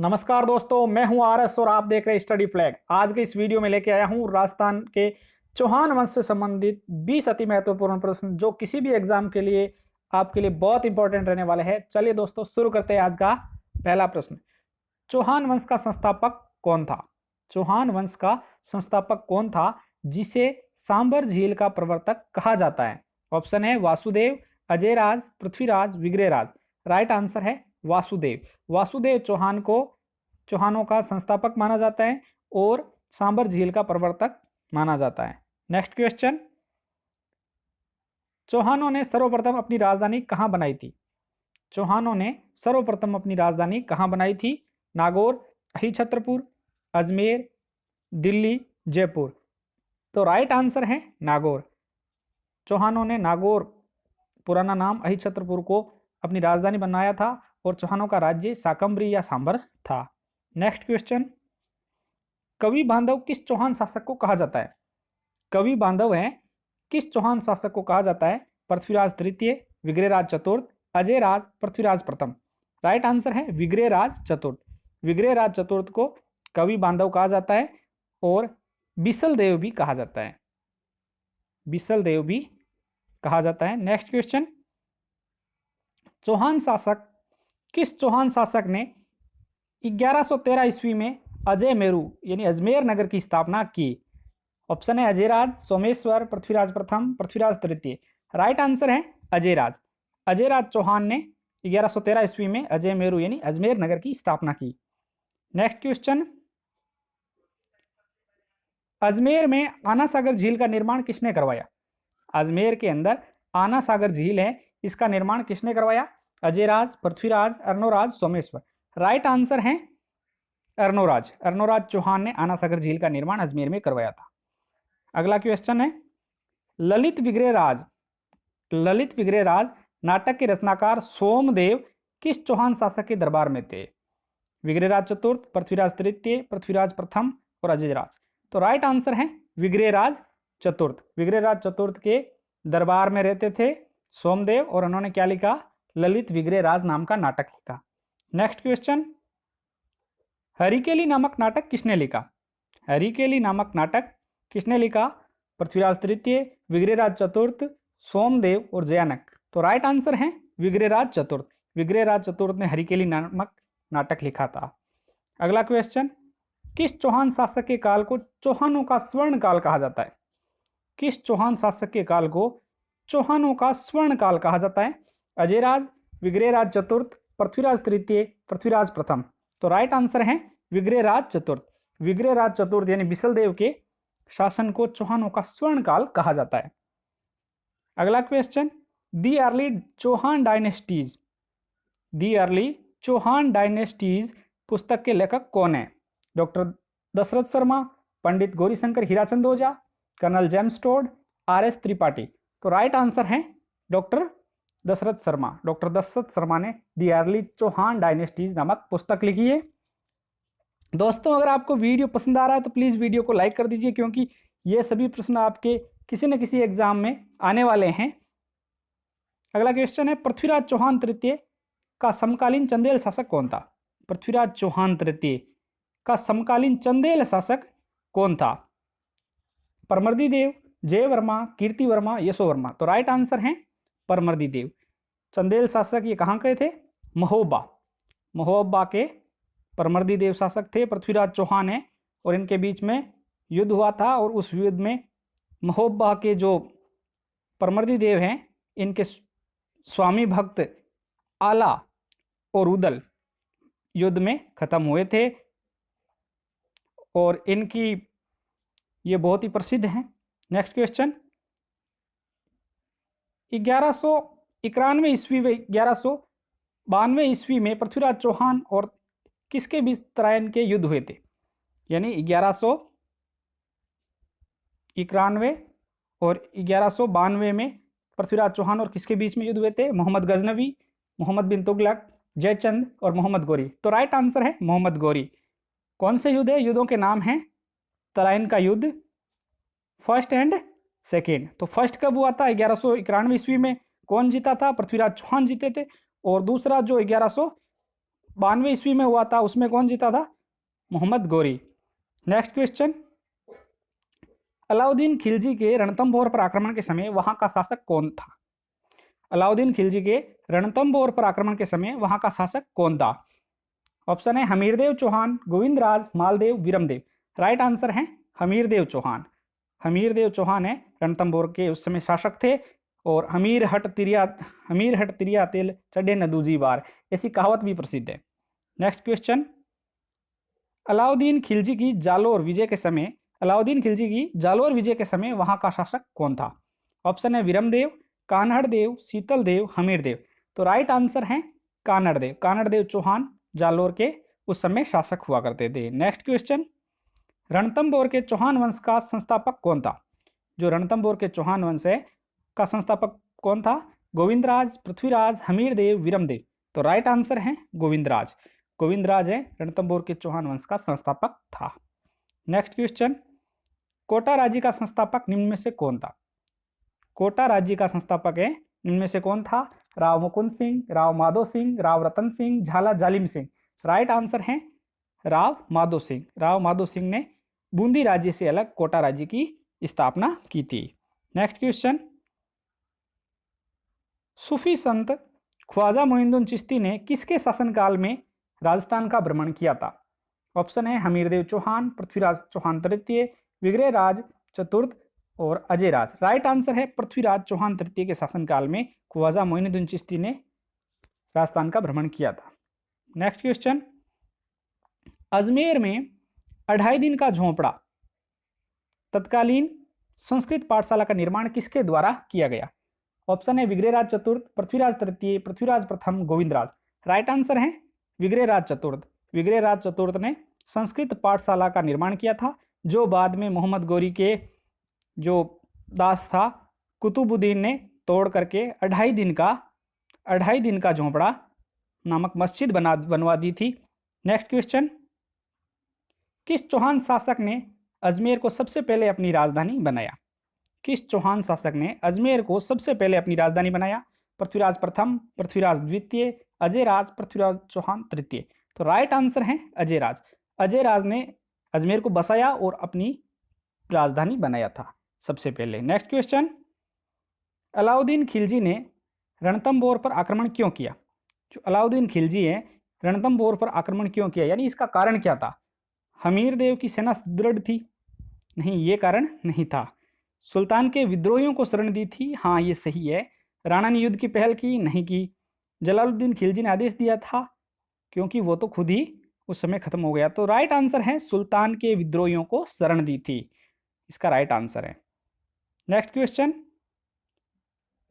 नमस्कार दोस्तों, मैं हूं आरएस और आप देख रहे हैं स्टडी फ्लैग। आज के इस वीडियो में लेके आया हूं राजस्थान के चौहान वंश से संबंधित 20 अति महत्वपूर्ण प्रश्न जो किसी भी एग्जाम के लिए आपके लिए बहुत इंपॉर्टेंट रहने वाले हैं। चलिए दोस्तों शुरू करते हैं आज का पहला प्रश्न। चौहान वंश का संस्थापक कौन था? चौहान वंश का संस्थापक कौन था जिसे सांबर झील का प्रवर्तक कहा जाता है? ऑप्शन है वासुदेव, अजयराज, पृथ्वीराज, विग्रहराज। राइट आंसर है वासुदेव। वासुदेव चौहानों का संस्थापक माना जाता है और सांबर झील का प्रवर्तक माना जाता है। नेक्स्ट क्वेश्चन, चौहानों ने सर्वप्रथम अपनी राजधानी कहां बनाई थी? चौहानों ने सर्वप्रथम अपनी राजधानी कहां बनाई थी? नागौर, अहिछत्रपुर, अजमेर, दिल्ली, जयपुर। तो राइट आंसर है नागौर। चौहानों ने नागौर, पुराना नाम अहिछत्रपुर को अपनी राजधानी बनाया था और चौहानों का राज्य शाकंभरी या सांबर था। नेक्स्ट क्वेश्चन, कवि बांधव किस चौहान शासक को कहा जाता है? कवि बांधव है किस चौहान शासक को कहा जाता है? पृथ्वीराज तृतीय, विग्रहराज चतुर्थ, अजयराज, पृथ्वीराज प्रथम। राइट आंसर है विग्रहराज चतुर्थ। विग्रहराज चतुर्थ को कवि बांधव कहा जाता है और बिसल देव भी कहा जाता है। बिसल देव भी कहा जाता है। नेक्स्ट क्वेश्चन, किस चौहान शासक ने 1113 ईस्वी में अजय मेरू यानी अजमेर नगर की स्थापना की? ऑप्शन है अजयराज, सोमेश्वर, पृथ्वीराज प्रथम, पृथ्वीराज तृतीय। राइट आंसर है अजयराज। अजयराज चौहान ने 1113 ईस्वी में अजय मेरू यानी अजमेर नगर की स्थापना की। नेक्स्ट क्वेश्चन, अजमेर में आना सागर झील का निर्माण किसने करवाया? अजमेर के अंदर आना सागर झील है, इसका निर्माण किसने करवाया? अजयराज, पृथ्वीराज, अर्णोराज, सोमेश्वर। राइट आंसर है अर्णोराज। अर्णोराज चौहान ने आना सागर झील का निर्माण अजमेर में करवाया था। अगला क्वेश्चन है, ललित विग्रहराज नाटक के रचनाकार सोमदेव किस चौहान शासक के दरबार में थे? विग्रहराज चतुर्थ, पृथ्वीराज तृतीय, पृथ्वीराज प्रथम और अजयराज। तो राइट आंसर है विग्रहराज चतुर्थ। विग्रहराज चतुर्थ के दरबार में रहते थे सोमदेव और उन्होंने क्या लिखा? ललित विग्रहराज नाम का नाटक लिखा। नेक्स्ट क्वेश्चन, हरिकेली नामक नाटक किसने लिखा? हरिकेली नामक नाटक किसने लिखा? पृथ्वीराज तृतीय, विग्रहराज चतुर्थ, सोमदेव और जयानक। तो राइट आंसर है विग्रहराज चतुर्थ। विग्रहराज चतुर्थ ने हरिकेली नामक नाटक लिखा था। अगला क्वेश्चन, किस चौहान शासक के काल को चौहानों का स्वर्ण काल कहा जाता है? किस चौहान शासक के काल को चौहानों का स्वर्ण काल कहा जाता है? अजयराज, विग्रहराज चतुर्थ, पृथ्वीराज तृतीय, पृथ्वीराज प्रथम। तो राइट आंसर है विग्रहराज चतुर्थ। विग्रहराज चतुर्थ यानी बिसल देव के शासन को चौहानों का स्वर्ण काल कहा जाता है। अगला question, the early Chauhan dynasties पुस्तक के लेखक कौन है? Doctor Dasharath Sharma, Pandit Gaurishankar Hirachand Ojha, colonel James Tod, R S. Tripathi. तो राइट आंसर है डॉक्टर दशरथ शर्मा। डॉक्टर दशरथ शर्मा ने दी अर्ली चौहान डायनेस्टीज नामक पुस्तक लिखी है। दोस्तों, अगर आपको वीडियो पसंद आ रहा है तो प्लीज़ वीडियो को लाइक कर दीजिए क्योंकि ये सभी प्रश्न आपके किसी न किसी एग्जाम में आने वाले हैं। अगला क्वेश्चन है, पृथ्वीराज चौहान तृतीय का समकालीन चंदेल शासक कौन था? पृथ्वीराज चौहान तृतीय का समकालीन चंदेल शासक कौन था? परमर्दी देव, जय वर्मा, कीर्ति वर्मा, यशो वर्मा। तो राइट आंसर है परमर्दी देव। चंदेल शासक ये कहाँ के थे? महोबा के परमर्दी देव शासक थे। पृथ्वीराज चौहान है और इनके बीच में युद्ध हुआ था और उस युद्ध में महोबा के जो परमर्दी देव हैं इनके स्वामी भक्त आला और उदल युद्ध में खत्म हुए थे और इनकी ये बहुत ही प्रसिद्ध हैं। नेक्स्ट क्वेश्चन, 1191 ईस्वी व 1192 ईस्वी में पृथ्वीराज चौहान और किसके बीच तराइन के युद्ध हुए थे? यानी 1191 और 1192 में पृथ्वीराज चौहान और किसके बीच में युद्ध हुए थे? मोहम्मद गजनवी, मोहम्मद बिन तुगलक, जयचंद और मोहम्मद गौरी। तो राइट आंसर है मोहम्मद गौरी। कौन से युद्ध है? युद्धों के नाम हैं तराइन का युद्ध, फर्स्ट एंड सेकेंड। तो फर्स्ट कब हुआ था? 1191 ईस्वी में। कौन जीता था? पृथ्वीराज चौहान जीते थे। और दूसरा जो 92 ईस्वी में हुआ था, उसमें कौन जीता था? मोहम्मद गोरी। नेक्स्ट क्वेश्चन, अलाउद्दीन खिलजी के रणथंभौर पर आक्रमण के समय वहां का शासक कौन था? अलाउद्दीन खिलजी के रणथंभौर पर आक्रमण के समय वहां का शासक कौन था? ऑप्शन है हमीरदेव चौहान, गोविंदराज, मालदेव, विरमदेव। राइट आंसर है हमीरदेव चौहान। हमीरदेव चौहान है रणथंभौर के उस समय शासक थे। और हमीर हट तिरिया तिल चढ़े न दूजी बार, ऐसी कहावत भी प्रसिद्ध है। नेक्स्ट क्वेश्चन, अलाउद्दीन खिलजी की जालोर विजय के समय वहां का शासक कौन था? ऑप्शन है विरमदेव, कान्हड़देव, शीतलदेव, हमीरदेव। तो राइट आंसर है कान्हड़देव। कान्हड़देव चौहान जालोर के उस समय शासक हुआ करते थे। नेक्स्ट क्वेश्चन, रणथंभौर के चौहान वंश का संस्थापक कौन था? जो रणथंभौर के चौहान वंश है का संस्थापक कौन था? गोविंदराज, पृथ्वीराज, हमीरदेव, विरमदेव। तो राइट आंसर है गोविंदराज। गोविंदराज है रणथंभौर के चौहान वंश का संस्थापक था। नेक्स्ट क्वेश्चन, कोटा राज्य का संस्थापक निम्न में से कौन था? कोटा राज्य का संस्थापक है निम्न में से कौन था? राव मुकुंद सिंह, राव माधो सिंह, राव रतन सिंह, झाला जालिम सिंह। राइट आंसर है राव माधो सिंह। राव माधो सिंह ने बूंदी राज्य से अलग कोटा राज्य की स्थापना की थी। नेक्स्ट क्वेश्चन, सूफी संत ख्वाजा मोइनुद्दीन चिश्ती ने किसके शासनकाल में राजस्थान का भ्रमण किया था? ऑप्शन है हमीरदेव चौहान, पृथ्वीराज चौहान तृतीय, विग्रहराज चतुर्थ और अजयराज। राइट आंसर है पृथ्वीराज चौहान तृतीय के शासनकाल में ख्वाजा मोइनुद्दीन चिश्ती ने राजस्थान का भ्रमण किया था। नेक्स्ट क्वेश्चन, अजमेर में 2.5 दिन का झोंपड़ा तत्कालीन संस्कृत पाठशाला का निर्माण किसके द्वारा किया गया? ऑप्शन है विग्रहराज चतुर्थ, पृथ्वीराज तृतीय, पृथ्वीराज प्रथम, गोविंदराज। राइट आंसर है विग्रहराज चतुर्थ। विग्रहराज चतुर्थ ने संस्कृत पाठशाला का निर्माण किया था, जो बाद में मोहम्मद गोरी के जो दास था कुतुबुद्दीन ने तोड़ करके 2.5 दिन का झोंपड़ा नामक मस्जिद बनवा दी थी। नेक्स्ट क्वेश्चन, किस चौहान शासक ने अजमेर को सबसे पहले अपनी राजधानी बनाया? किस चौहान शासक ने अजमेर को सबसे पहले अपनी राजधानी बनाया? पृथ्वीराज प्रथम, पृथ्वीराज द्वितीय, अजयराज, पृथ्वीराज चौहान तृतीय। तो राइट आंसर है अजयराज। अजयराज ने अजमेर को बसाया और अपनी राजधानी बनाया था सबसे पहले। नेक्स्ट क्वेश्चन, अलाउद्दीन खिलजी ने रणथंभौर पर आक्रमण क्यों किया? जो अलाउद्दीन खिलजी है रणथंभौर पर आक्रमण क्यों किया, यानी इसका कारण क्या था? हमीरदेव की सेना सुदृढ़ थी? नहीं, ये कारण नहीं था। सुल्तान के विद्रोहियों को शरण दी थी? हाँ, ये सही है। राणा ने युद्ध की पहल की? नहीं की। जलालुद्दीन खिलजी ने आदेश दिया था? क्योंकि वो तो खुद ही उस समय खत्म हो गया। तो राइट आंसर है सुल्तान के विद्रोहियों को शरण दी थी, इसका राइट आंसर है। नेक्स्ट क्वेश्चन,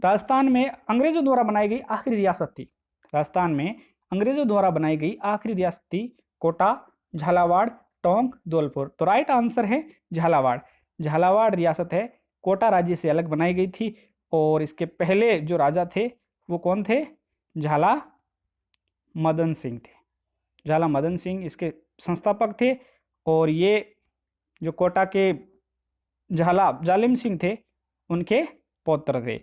राजस्थान में अंग्रेजों द्वारा बनाई गई आखिरी रियासत थी? राजस्थान में अंग्रेजों द्वारा बनाई गई आखिरी रियासत थी कोटा, झालावाड़, टोंक, धौलपुर। तो राइट आंसर है झालावाड़। झालावाड़ रियासत है कोटा राज्य से अलग बनाई गई थी। और इसके पहले जो राजा थे वो कौन थे? झाला मदन सिंह थे। झाला मदन सिंह इसके संस्थापक थे। और ये जो कोटा के झाला जालिम सिंह थे उनके पौत्र थे।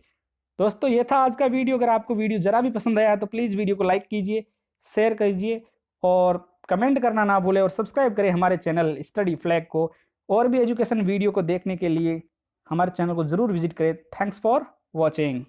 दोस्तों, ये था आज का वीडियो। अगर आपको वीडियो जरा भी पसंद आया तो प्लीज़ वीडियो को लाइक कीजिए, शेयर कीजिए और कमेंट करना ना भूलें। और सब्सक्राइब करें हमारे चैनल स्टडी फ्लैग को। और भी एजुकेशन वीडियो को देखने के लिए हमारे चैनल को ज़रूर विजिट करें। Thanks for watching.